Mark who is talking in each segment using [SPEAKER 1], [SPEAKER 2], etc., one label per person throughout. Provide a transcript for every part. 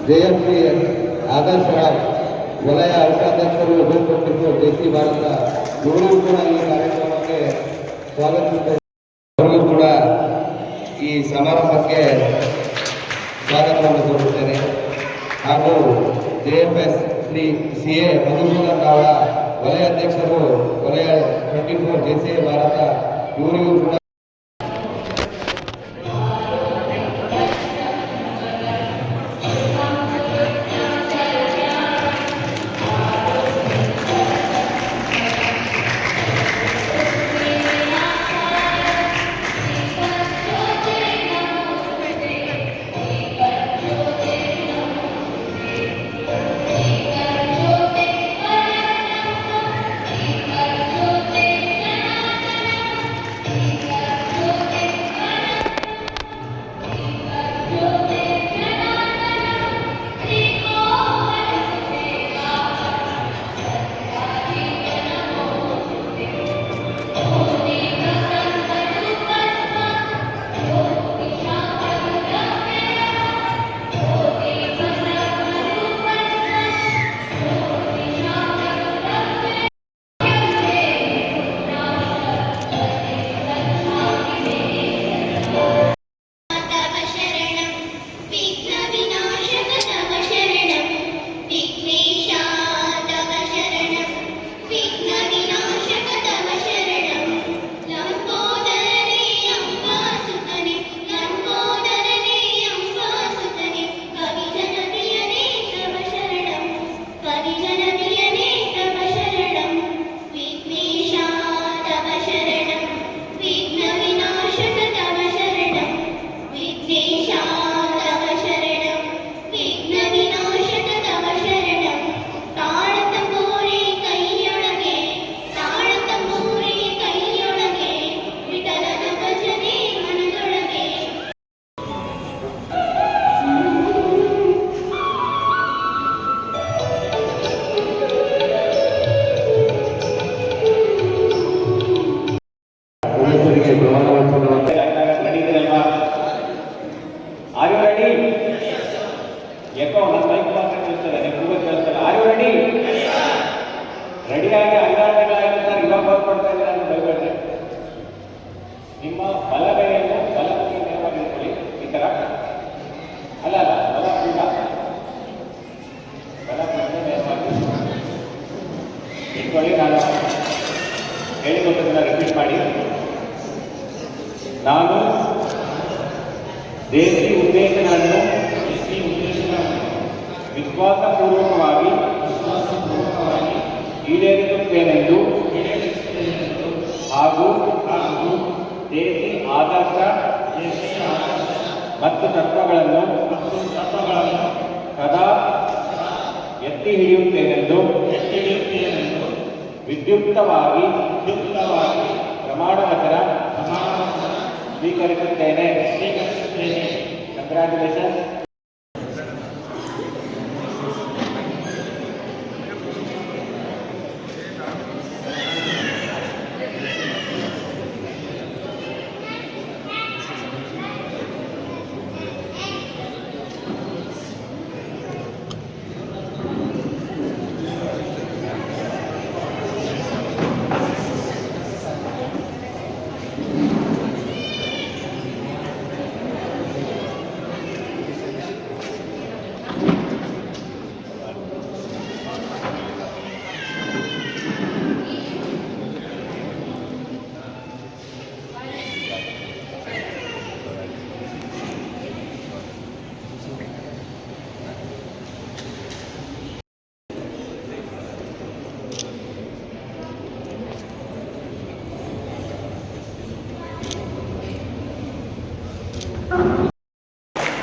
[SPEAKER 1] ಜೆಎಫ್ಸಿ ಆದರ್ಶ ವಲಯ ಉಪಾಧ್ಯಕ್ಷರು ಉಪಸ್ಥಿತರು ಜೆಸಿ ಭಾರತ ಇವರೂ ಕೂಡ ಈ ಕಾರ್ಯಕ್ರಮಕ್ಕೆ ಸ್ವಾಗತಿಸಿದ್ದಾರೆ. ಅವರಿಗೂ ಕೂಡ ಈ ಸಮಾರಂಭಕ್ಕೆ ಸ್ವಾಗತವನ್ನು ಕೋರುತ್ತೇನೆ. ಹಾಗೂ ಜೆಎಫ್ಎಸ್ ಶ್ರೀ CA ಮಧುಸೂದನ್ ಅವರ ವಲಯ ಅಧ್ಯಕ್ಷರು ವಲಯ 24 ಜೆಸಿ ಭಾರತ ಇವರಿಗೂ ಕೂಡ
[SPEAKER 2] ರೆಡಿಯಾಗಿ 5 ಗಂಟೆಗಳಾಗಿ ಇವಾಗ ಹೊರಡ್ತಾ ಇದ್ದಾರೆ ಅಂತ ಬೈಬೇಡ್ರಿ. ನಿಮ್ಮ ಬಲಗೈಯನ್ನು ಬಲಕ್ಕೆ ನೇರವಾಗಿ ಇಟ್ಕೊಳ್ಳಿ. ಈ ಥರ ಅಲ್ಲ ಬಲಪೀಠ ನೇರವಾಗಿ ಇಟ್ಕೊಳ್ಳಿ. ನಾನು ಹೇಳಿಕೊಟ್ಟದನ್ನು ರಿಪೀಟ್ ಮಾಡಿ. ನಾನು ದೇಸಿ ಉದ್ದೇಶಗಳನ್ನು ವಿಶ್ವಾಸಪೂರ್ವಕವಾಗಿ ಈಡೇರಿಸುತ್ತೇನೆಂದು ಹಾಗೂ ದೇಸಿ ಆದರ್ಶ ಮತ್ತು ತತ್ವಗಳನ್ನು ಸದಾ ಎತ್ತಿ ಹಿಡಿಯುತ್ತೇನೆಂದು ವಿದ್ಯುಕ್ತವಾಗಿ ಪ್ರಮಾಣವಚನ ಸ್ವೀಕರಿಸುತ್ತೇನೆ. ಕಂಗ್ರ್ಯಾಚುಲೇಷನ್.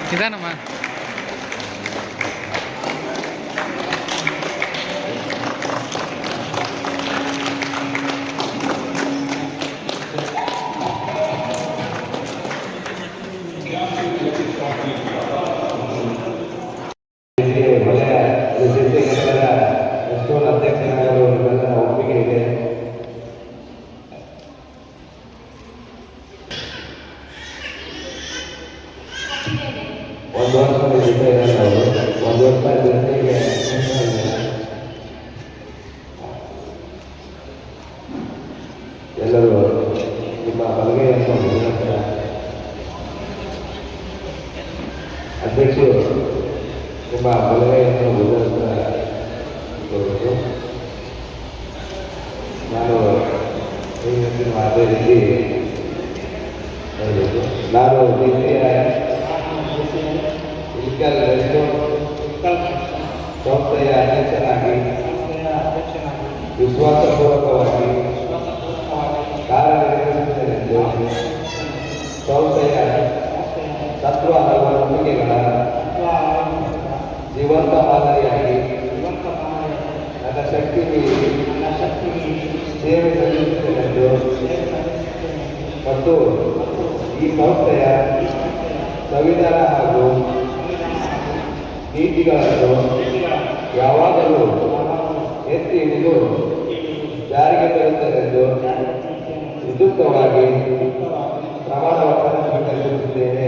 [SPEAKER 3] ನಿಧಾನಮ್ಮ.
[SPEAKER 1] ಒಪ್ಪಿಗೆ ಇದೆ. ಒಂದು ವರ್ಷ ದಯವಿಟ್ಟು ನಿಮ್ಮ ಬಲಗೈಯನ್ನು ಉದಾಹರಣೆ ನಾನು ಅದೇ ರೀತಿ ಹೇಳಬೇಕು. ನಾನು ಇಲ್ಕಲ್ ಸಂಸ್ಥೆಯ ಅಧ್ಯಕ್ಷನಾಗಿ ವಿಶ್ವಾಸಪೂರ್ವಕವಾಗಿ ಕಾರ್ಯನಿರ್ವಹಿಸುತ್ತೇನೆಂದು ಸಂಸ್ಥೆಯ ತತ್ವ ಹಾಗೂ ನಂಬಿಕೆಗಳ ಜೀವಂತ ಮಾದರಿಯಾಗಿ ನನ್ನ ಶಕ್ತಿ ಮೀರಿ ಸೇವೆ ಸಲ್ಲಿಸುತ್ತೇನೆಂದು ಮತ್ತು ಈ ಸಂಸ್ಥೆಯ ಸಂವಿಧಾನ ಹಾಗೂ ನೀತಿಗಳನ್ನು ಯಾವಾಗಲೂ ಎತ್ತಿ ಹಿಡಿದು ಜಾರಿಗೆ ತರುತ್ತೇನೆಂದು ವಿದ್ಯುಕ್ತವಾಗಿ ಪ್ರಮಾಣ ವಚನ ಸ್ವೀಕರಿಸುತ್ತಿದ್ದೇನೆ.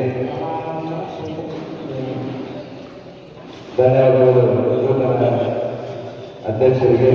[SPEAKER 1] ಧನ್ಯವಾದಗಳು ನೂತನ ಅಧ್ಯಕ್ಷರಿಗೆ.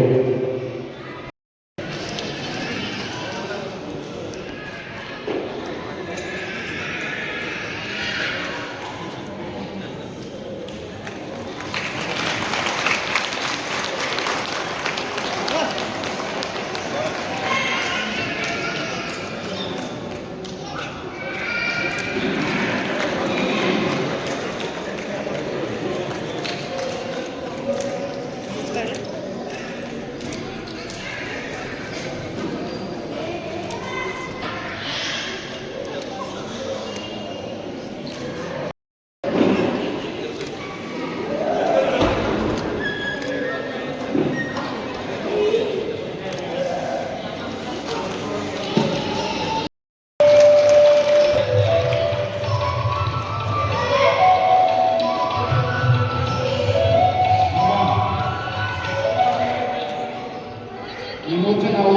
[SPEAKER 4] ಈ ಮುಂಚೆ ನಾವು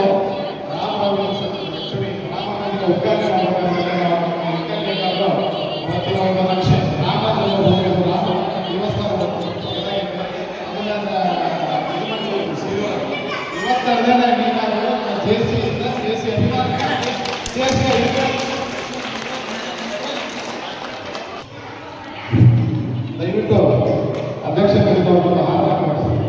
[SPEAKER 4] ರಾಮನವಮಿಗೆ ಉದ್ಘಾಟನೆ ಒಂದು ಲಕ್ಷ ದಯವಿಟ್ಟು ಅಧ್ಯಕ್ಷ ಕರೆದವರು ಹಾರಾಟ ಮಾಡಿಸ್ತಾರೆ.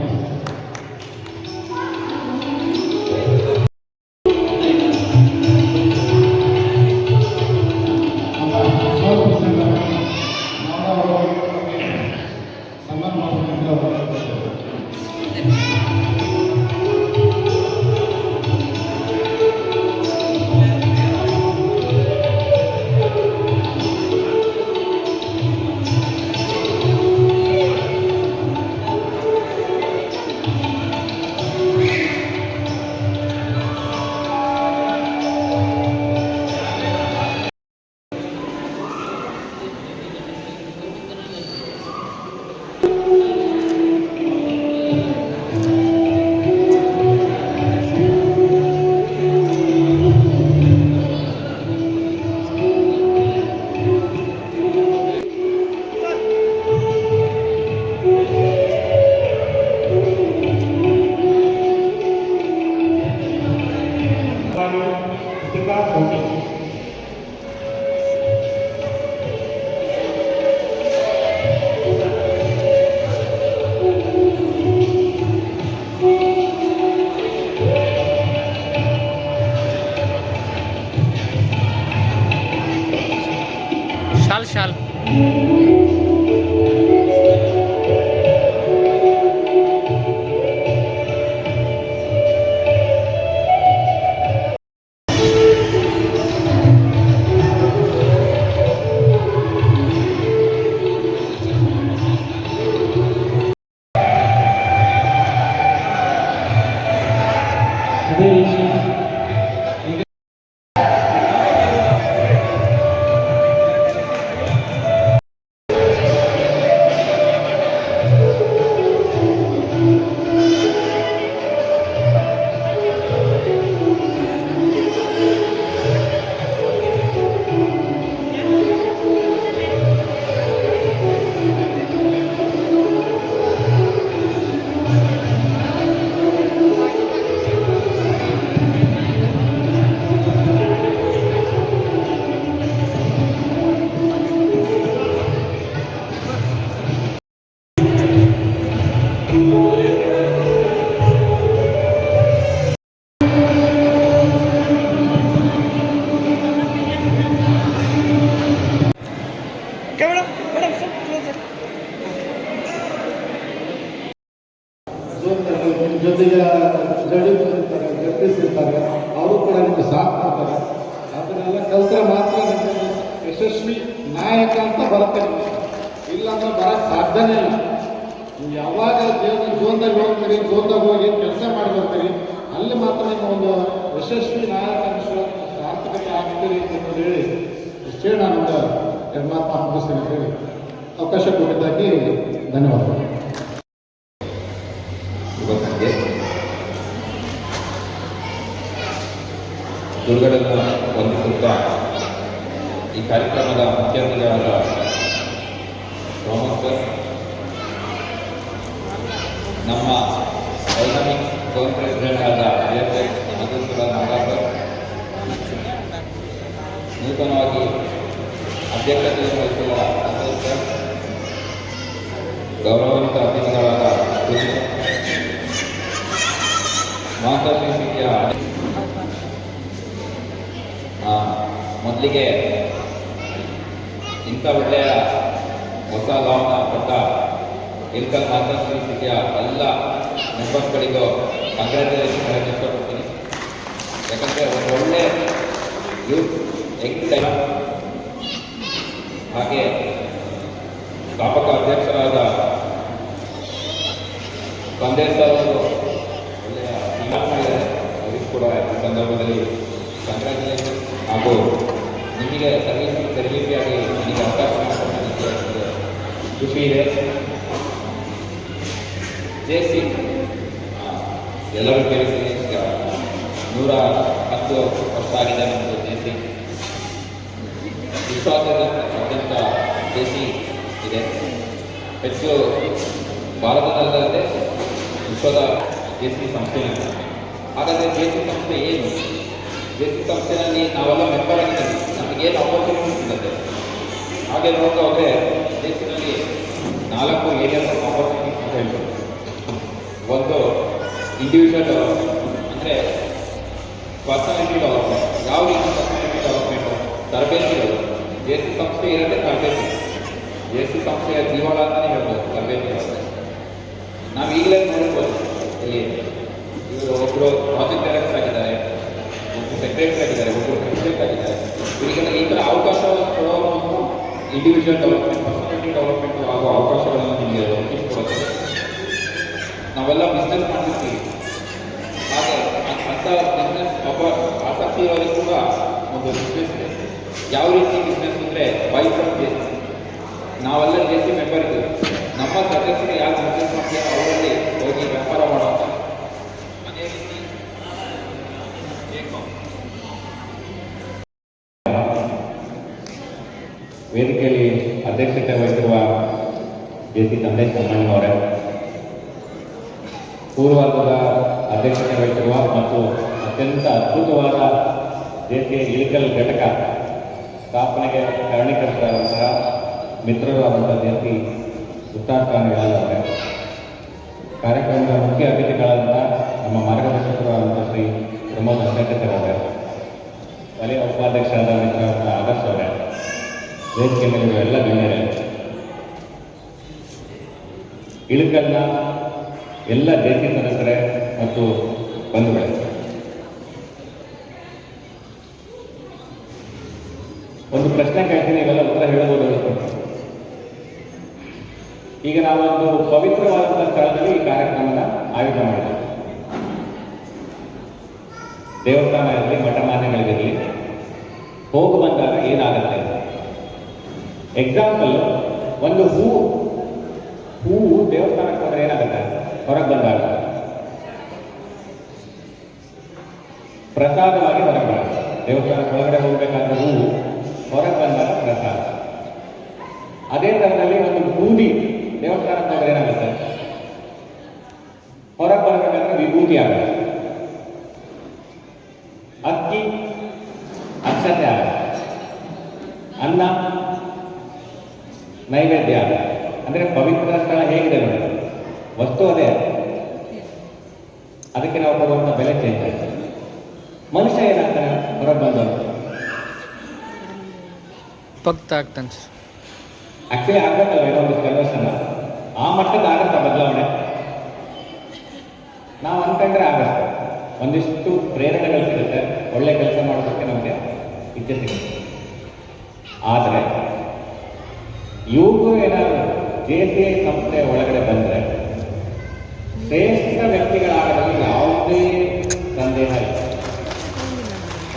[SPEAKER 4] ಜೊತೆಗೆ ಜಡ್ಜಸ್ ಇರ್ತಾರೆ, ಜಸ್ಟಿಸ್ ಇರ್ತಾರೆ, ಅವರು ಕೂಡ ನಿಮಗೆ ಸಾಥ್ ಮಾಡ್ತಾರೆ. ಅದನ್ನೆಲ್ಲ ಕಲ್ತ್ರೆ ಮಾತ್ರ ನಿಮಗೆ ಯಶಸ್ವಿ ನಾಯಕ ಅಂತ ಬರುತ್ತೆ. ಇಲ್ಲಾಂದ್ರೆ ಬರೋಕ್ಕೆ ಸಾಧ್ಯನೇ ಇಲ್ಲ. ನೀವು ಯಾವಾಗ ಜೋನ್ದಾಗ ಹೋಗ್ತೀರಿ, ಜೋನ್ದಾಗ ಹೋಗಿ ಕೆಲಸ ಮಾಡಿ ಬರ್ತೀರಿ, ಅಲ್ಲಿ ಮಾತ್ರ ನಿಮ್ಮ ಒಂದು ಯಶಸ್ವಿ ನಾಯಕ ಸಾರ್ಥಕತೆ ಆಗ್ತೀರಿ ಅಂತ ಹೇಳಿ ಇಷ್ಟೇ ನಾನು ಎರಡು ಮಾತು ಮುಗಿಸ್ತೀನಿ ಅಂತ ಹೇಳಿ ಅವಕಾಶ ಕೊಟ್ಟಿದ್ದಕ್ಕೆ ಧನ್ಯವಾದಗಳು.
[SPEAKER 1] ಶುಭ ಸಂಜೆ. ಗುರುಗಳನ್ನು ವಂದಿಸುತ್ತಾ ಈ ಕಾರ್ಯಕ್ರಮದ ಮುಖ್ಯ ಅತಿಥಿಗಳಾದ ಪ್ರಮುಖ ನಮ್ಮ ಡೈನಾಮಿಕ್ ಝೋನ್ ಪ್ರೆಸಿಡೆಂಟ್ ಆದ ಮಧುಸೂರ ನಾಗಾಪುರ, ನೂತನವಾಗಿ ಅಧ್ಯಕ್ಷತೆ ವಹಿಸುವ ಅಧ್ಯಕ್ಷ, ಗೌರವಾನ್ವಿತ ಅತಿಥಿಗಳಾದ ಮಾತಾಶ್ರೀಯ ಮೊದಲಿಗೆ ಇಂಥ ಒಳ್ಳೆಯ ಹೊಸ ಲಾಭನ ಕೊಟ್ಟ ಇಲ್ಕಲ್ ಮಾತಾಶ್ರೀ ಸ್ಥಿತಿಯ ಎಲ್ಲ ಮೆಂಬರ್ಸ್ಗಳಿಗೂ ಕಂಗ್ರ್ಯಾಚುಲೇಷನ್ ಹೇಳಕ್ಕೆ ಇಷ್ಟಪಡ್ತೀನಿ. ಯಾಕಂದರೆ ಒಂದು ಒಳ್ಳೆ ಯೂತ್ ಯಂಗ್ ಹಾಗೆ ಸ್ಥಾಪಕ ಅಧ್ಯಕ್ಷರಾದ ಸಂದೇಶ್ ಅವರು ಒಳ್ಳೆಯ ಮಾಡಿದ್ದಾರೆ. ಅವರಿಗೂ ಕೂಡ ಈ ಸಂದರ್ಭದಲ್ಲಿ ಕಂಗ್ರ್ಯಾಚುಲೇಷನ್ ಹಾಗೂ ನಿಮಗೆ ಸರ್ವಿಸ್ ತರಬೇತಿಯಾಗಿ ನನಗೆ ಅವಕಾಶ ಮಾಡಿಕೊಡೋದಕ್ಕೆ ಖುಷಿ ಇದೆ. ಜೆಸಿ ಎಲ್ಲರೂ ಕೇಳಿಸಿ 110 ವರ್ಷ ಆಗಿದೆ ನಮ್ಮದು ಜೆಸಿ. ವಿಶ್ವಾಸಾದ್ಯಂತ ಜೆಸಿ ಇದೆ. ಹೆಚ್ಚು ಭಾರತದಲ್ಲದೆ ವಿಶ್ವದ ಜೆಸಿ ಸಂಸ್ಥೆ. ಹಾಗಾದರೆ ಜೆಸಿ ಸಂಸ್ಥೆ ಏನು? ಜೆಸಿ ಸಂಸ್ಥೆಯಲ್ಲಿ ನಾವೆಲ್ಲ ಮೆಂಬರ್ ಆಗಿದ್ದೀವಿ, ನಮಗೇನು ಆಪರ್ಚುನಿಟಿ ಸಿಗುತ್ತೆ ಹಾಗೆ ನೋಡ್ತಾ ಹೋದರೆ ಜೆಸಿನಲ್ಲಿ 4 ಏರಿಯಾಸ್ ಆಪರ್ಚುನಿಟೀಸ್ ಅಂತ ಹೇಳ್ಬೋದು. ಒಂದು ಇಂಡಿವಿಜುವಲ್ ಅಂದರೆ ಪರ್ಸನಾಲಿಟಿ ಡೆವಲಪ್ಮೆಂಟ್. ಯಾವ ರೀತಿ ಪರ್ಸನಾಲಿಟಿ ಡೆವಲಪ್ಮೆಂಟು? ತರಬೇತಿಗಳು. ಜೆಸಿ ಸಂಸ್ಥೆ ಇರುತ್ತೆ ತರಬೇತಿ. ಜೆಸಿ ಸಂಸ್ಥೆಯ ಜೀವಾಳ ಅಂತಲೇ ಹೇಳ್ಬೋದು ತರಬೇತಿ ಇರುತ್ತೆ. ನಾವು ಈಗಲೇ ನೋಡ್ಬೋದು ಇಲ್ಲಿ ಇವರು ಒಬ್ಬರು ಪ್ರಾಜೆಕ್ಟ್ ಡೈರೆಕ್ಟರ್ ಆಗಿದ್ದಾರೆ, ಒಬ್ಬರು ಸೆಕ್ರೆಟರಿ ಆಗಿದ್ದಾರೆ, ಒಬ್ಬರು ಪ್ರೆಸಿಡೆಂಟ್ ಆಗಿದ್ದಾರೆ. ಇವರಿಗೆಲ್ಲ ಈ ಥರ ಅವಕಾಶ ಕೊಡೋ ಇಂಡಿವಿಜುವಲ್ ಡೆವಲಪ್ಮೆಂಟ್, ಪರ್ಸನಾಲಿಟಿ ಡೆವಲಪ್ಮೆಂಟ್ ಆಗೋ ಅವಕಾಶಗಳನ್ನು ನಿಮಗೆ ಒದಗಿಸಿಕೊಡುತ್ತದೆ. ನಾವೆಲ್ಲ ಬಿಸ್ನೆಸ್ ಮಾಡ್ತಿರ್ತೀವಿ, ಹಾಗೆ ಅಂಥ ಬಿಸ್ನೆಸ್ ಒಬ್ಬ ಆಸಕ್ತಿ ಇರೋರಿಗೆ ಕೂಡ ಒಂದು ಬಿಸ್ನೆಸ್ ಇದೆ. ಯಾವ ರೀತಿ ಬಿಸ್ನೆಸ್ ಅಂದರೆ ಬೈಫ್ರಮ್ ಜೆಸಿ. ನಾವೆಲ್ಲ ಜೆಸಿ ಮೆಂಬರ್ ಇದ್ದೀವಿ. ನಮ್ಮ ಸದಸ್ಯರು ಯಾರು ಬಿಸ್ನೆಸ್ ಮಾಡ್ತಾರೆ ಅವರಲ್ಲಿ ಹೋಗಿ ವ್ಯಾಪಾರ ಮಾಡೋಣ. ಅದೇ ರೀತಿ ವೇದಿಕೆಯಲ್ಲಿ ಅಧ್ಯಕ್ಷತೆ ವಹಿಸಿರುವ ಜೆಸಿ ಸಂದೇಶ್ ಕಮ್ಮಣ್ಣವರೇ, ಪೂರ್ವದ ಅಧ್ಯಕ್ಷತೆ ವಹಿಸಿರುವ ಮತ್ತು ಅತ್ಯಂತ ಅದ್ಭುತವಾದ ಜೆಸಿ ಇಳಿಕಲ್ ಘಟಕ ಸ್ಥಾಪನೆಗೆ ಕಾರಣೀಕರ್ತರಾದಂತಹ ಮಿತ್ರರಾದಂಥ ಜೆಸಿ ಉತ್ತಾರ್ ಖಾನ್ ಅವರೇ, ಕಾರ್ಯಕ್ರಮದ ಮುಖ್ಯ ಅತಿಥಿಗಳಾದಂಥ ನಮ್ಮ ಮಾರ್ಗದರ್ಶಕರಾದಂಥ ಶ್ರೀ ಪ್ರಮೋದ್ ಅಧ್ಯಕ್ಷರಾದ ವಲಯ ಉಪಾಧ್ಯಕ್ಷರಾದ ಮಿತ್ರರಾದ ಆದರ್ಶ್ ಅವರೇ, ವೇದಿಕೆ ಮೇಲಿರುವ ಎಲ್ಲ ಗಣ್ಯರೇ, ಇಳಕಲ್ನ ಎಲ್ಲ ಜೆಸಿ ಸದಸ್ಯರೇ ಮತ್ತು ಬಂಧುಗಳೇ, ಒಂದು ಪ್ರಶ್ನೆ ಕೇಳ್ತೀನಿ, ಇವೆಲ್ಲ ಉತ್ತರ ಹೇಳಬಹುದು. ಈಗ ನಾವೊಂದು ಪವಿತ್ರವಾದಂಥ ಸ್ಥಳದಲ್ಲಿ ಈ ಕಾರ್ಯಕ್ರಮನ ಆಯೋಜನೆ ಮಾಡಿದ್ದೇವೆ. ದೇವಸ್ಥಾನ ಇರಲಿ, ಮಠಮಾನ್ಯಗಳಿರಲಿ, ಹೋಗಿ ಬಂದಾಗ ಏನಾಗುತ್ತೆ? ಎಕ್ಸಾಂಪಲ್, ಒಂದು ಹೂವು ದೇವಸ್ಥಾನಕ್ಕೆ ಹೋದ್ರೆ ಏನಾಗುತ್ತೆ? ಹೊರಗೆ ಬಂದಾಗ ಪ್ರಸಾದವಾಗಿ ಹೊರಗೆ ಬರುತ್ತೆ. ದೇವಸ್ಥಾನಕ್ಕೆ ಒಳಗಡೆ ಹೋಗ್ಬೇಕಾದ್ರೆ ಹೂವು, ಹೊರಗೆ ಬಂದಾಗ ಪ್ರಸಾದ. ಅದೇ ಥರದಲ್ಲಿ ಒಂದು ಬೂದಿ ದೇವಸ್ಥಾನಕ್ಕೆ ಹೋದ್ರೆ ಏನಾಗುತ್ತೆ? ಹೊರಗೆ ಬರಬೇಕಾದ್ರೆ ವಿಭೂತಿ ಆಗುತ್ತೆ. ಅಕ್ಕಿ ಅಕ್ಷತೆ ಆಗುತ್ತೆ. ಅನ್ನ ನೈವೇದ್ಯ ಆಗುತ್ತೆ. ಅಂದರೆ ಪವಿತ್ರ ಸ್ಥಳ ಹೇಗಿದೆ ನೋಡಿ, ವಸ್ತು ಅದೇ, ಅದಕ್ಕೆ ನಾವು ಕೊಡುವಂಥ ಬೆಲೆ ಚೇಂಜ್ ಆಗುತ್ತೆ. ಮನುಷ್ಯ ಏನಾಗ್ತಾನೆ? ಹೊರಗೆ ಬಂದವರು
[SPEAKER 3] ಭಕ್ತ ಆಗ್ತಾನೆ ಸರ್.
[SPEAKER 1] ಆಕ್ಚುಲಿ ಆಗ್ಬೇಕಲ್ವ ಇನ್ನೊಂದು ಕನ್ವರ್ಷನ್, ಆ ಮಟ್ಟದ ಆಗುತ್ತೆ ಬದಲಾವಣೆ. ನಾವು
[SPEAKER 2] ಮಾಡ್ಕೊಂಡ್ರೆ ಆಗುತ್ತೆ. ಒಂದಿಷ್ಟು ಪ್ರೇರಣೆಗಳು ಸಿಗುತ್ತೆ, ಒಳ್ಳೆ ಕೆಲಸ ಮಾಡೋದಕ್ಕೆ ನಮಗೆ ಇಚ್ಛೆ ಸಿಗುತ್ತೆ. ಆದರೆ ಯುವಕರು ಏನಾದರೂ JCI ಸಂಸ್ಥೆಯ ಒಳಗಡೆ ಬಂದರೆ ಶ್ರೇಷ್ಠ ವ್ಯಕ್ತಿಗಳಾಗಲು ಯಾವುದೇ ಸಂದೇಹ ಇಲ್ಲ.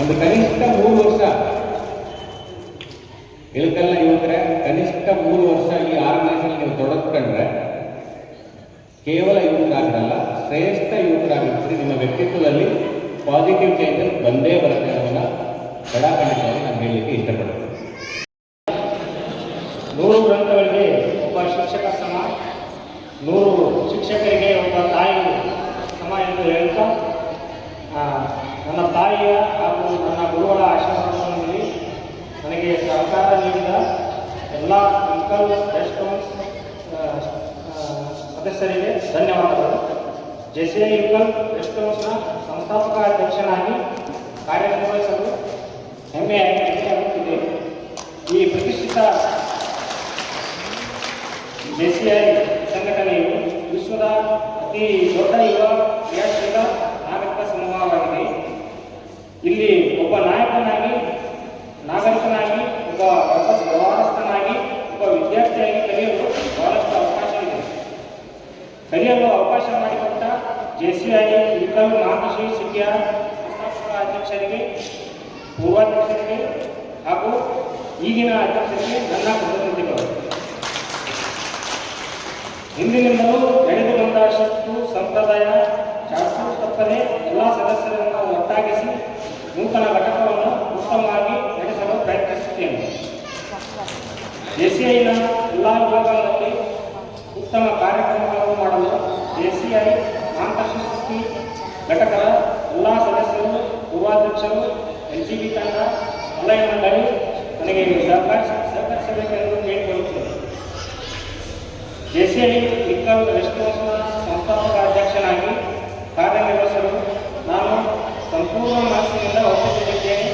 [SPEAKER 2] ಒಂದು ಕನಿಷ್ಠ 3 ವರ್ಷ ಇಳಕಲ್ನ ಯುವಕರೇ, ಕನಿಷ್ಠ 3 ವರ್ಷ ಈ ಆರ್ಗನೈಸೇಷನ್ ನೀವು ತೊಡಗಿಸ್ಕೊಂಡ್ರೆ ಕೇವಲ ಯುವಕರಾಗಿರಲ್ಲ, ಶ್ರೇಷ್ಠ ಯುವಕರಾಗಿರ್ತೀರಿ. ನಿಮ್ಮ ವ್ಯಕ್ತಿತ್ವದಲ್ಲಿ ಪಾಸಿಟಿವ್ ಚೇಂಜಸ್ ಬಂದೇ ಬರುತ್ತೆ ಅನ್ನೋದನ್ನ ಖಂಡಿತವಾಗಿ ನಾನು ಹೇಳಲಿಕ್ಕೆ ಇಷ್ಟಪಡ್ತೀನಿ.
[SPEAKER 5] 100 ಗ್ರಂಥಗಳಿಗೆ ಒಬ್ಬ ಶಿಕ್ಷಕ ಸಮ, 100 ಶಿಕ್ಷಕರಿಗೆ ಒಬ್ಬ ತಾಯಿ ಸಮ ಎಂದು ಹೇಳ್ತಾ, ನನ್ನ ತಾಯಿಯ ಹಾಗೂ ನನ್ನ ಗುರುಗಳ ಆಶೀರ್ವಾದದಲ್ಲಿ ನನಗೆ ಸಹಕಾರ ನೀಡಿದ ಎಲ್ಲ ಇಳಕಲ್ ಗೆಸ್ಟ್ ಹೌಸ್ ಸದಸ್ಯರಿಗೆ ಧನ್ಯವಾದಗಳು. JCI ಇಳಕಲ್ ಗೆಸ್ಟ್ ಹೌಸ್ನ ಸಂಸ್ಥಾಪಕ ಅಧ್ಯಕ್ಷನಾಗಿ ಕಾರ್ಯನಿರ್ವಹಿಸಲು ಹೆಮ್ಮೆಯಾಗುತ್ತಿದೆ. ಈ ಪ್ರತಿಷ್ಠಿತ JCI ಸಂಘಟನೆಯು ವಿಶ್ವದ ಅತಿ ದೊಡ್ಡ ಯುವ ಕ್ರಿಯಾಶೀಲ ನಾಗರಿಕ ಸಮೂಹವಾಗಿದೆ. ಇಲ್ಲಿ ಒಬ್ಬ ನಾಯಕನಾಗಿ, ನಾಗರಿಕನಾಗಿ, ಒಬ್ಬ ವ್ಯವಹಾರಸ್ಥನಾಗಿ, ಒಬ್ಬ ವಿದ್ಯಾರ್ಥಿಯಾಗಿ ಕಲಿಯಲು ಬಹಳಷ್ಟು ಅವಕಾಶ ಇದೆ. ಕಲಿಯಲು ಅವಕಾಶ ಮಾಡಿಕೊಟ್ಟ JCI ಇಳಕಲ್ ಮಾತೃಶ್ರೀ ಸಿದ್ಧಿಯ ಸಂಸ್ಥಾಪಕ ಅಧ್ಯಕ್ಷರಿಗೆ, ಪೂರ್ವಾಧ್ಯಕ್ಷರಿಗೆ ಹಾಗೂ ಈಗಿನ ಅಧ್ಯಕ್ಷರಿಗೆ ನನ್ನ ಕೃತಜ್ಞತೆಗಳು. ಹಿಂದಿನಿಂದಲೂ ನಡೆದು ಬಂದ ಶಿಸ್ತು, ಸಂಪ್ರದಾಯ, ಚಾಚು ತಪ್ಪದೆ ಎಲ್ಲ ಸದಸ್ಯರನ್ನು ಒಟ್ಟಾಗಿಸಿ ನೂತನ ಘಟಕವನ್ನು ಉತ್ತಮವಾಗಿ ನಡೆಸಲು ಪ್ರಯತ್ನಿಸುತ್ತೇನೆ. JCIನ ಎಲ್ಲ ವಿಭಾಗಗಳಲ್ಲಿ ಉತ್ತಮ ಕಾರ್ಯಕ್ರಮಗಳನ್ನು ಮಾಡಲು JCI ಮಾತೃಶಕ್ತಿ ಘಟಕದ ಎಲ್ಲ ಸದಸ್ಯರು, ಪೂರ್ವಾಧ್ಯಕ್ಷರು, LGB ತಂಡ, ವಲಯ ಮಂಡಳಿ ನನಗೆ ಸಹಕರಿಸಬೇಕೆಂದು ಕೇಳಿಕೊಳ್ಳುತ್ತೇನೆ. JCI ಇಳಕಲ್ ಗೆಸ್ಟ್ ಹೌಸ್ನ ಸಂಸ್ಥಾಪಕ ಅಧ್ಯಕ್ಷನಾಗಿ ಕಾರ್ಯನಿರ್ವಹಿಸಲು ನಾನು ಸಂಪೂರ್ಣ ಮನಸ್ಸಿನಿಂದ ಒಪ್ಪಿಕೊಂಡಿದ್ದೇನೆ.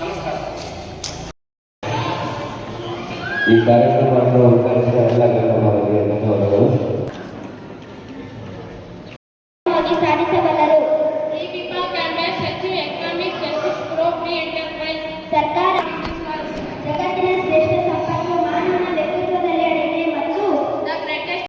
[SPEAKER 5] ನಮಸ್ಕಾರ.
[SPEAKER 2] ಈ ಕಾರ್ಯಕ್ರಮವನ್ನು ಉತ್ತರಿಸಿದ ಎಲ್ಲ ಗಣ್ಯರಿಗೆ ಧನ್ಯವಾದಗಳು.
[SPEAKER 6] ಸಾಧಿಸಬಲ್ಲರು.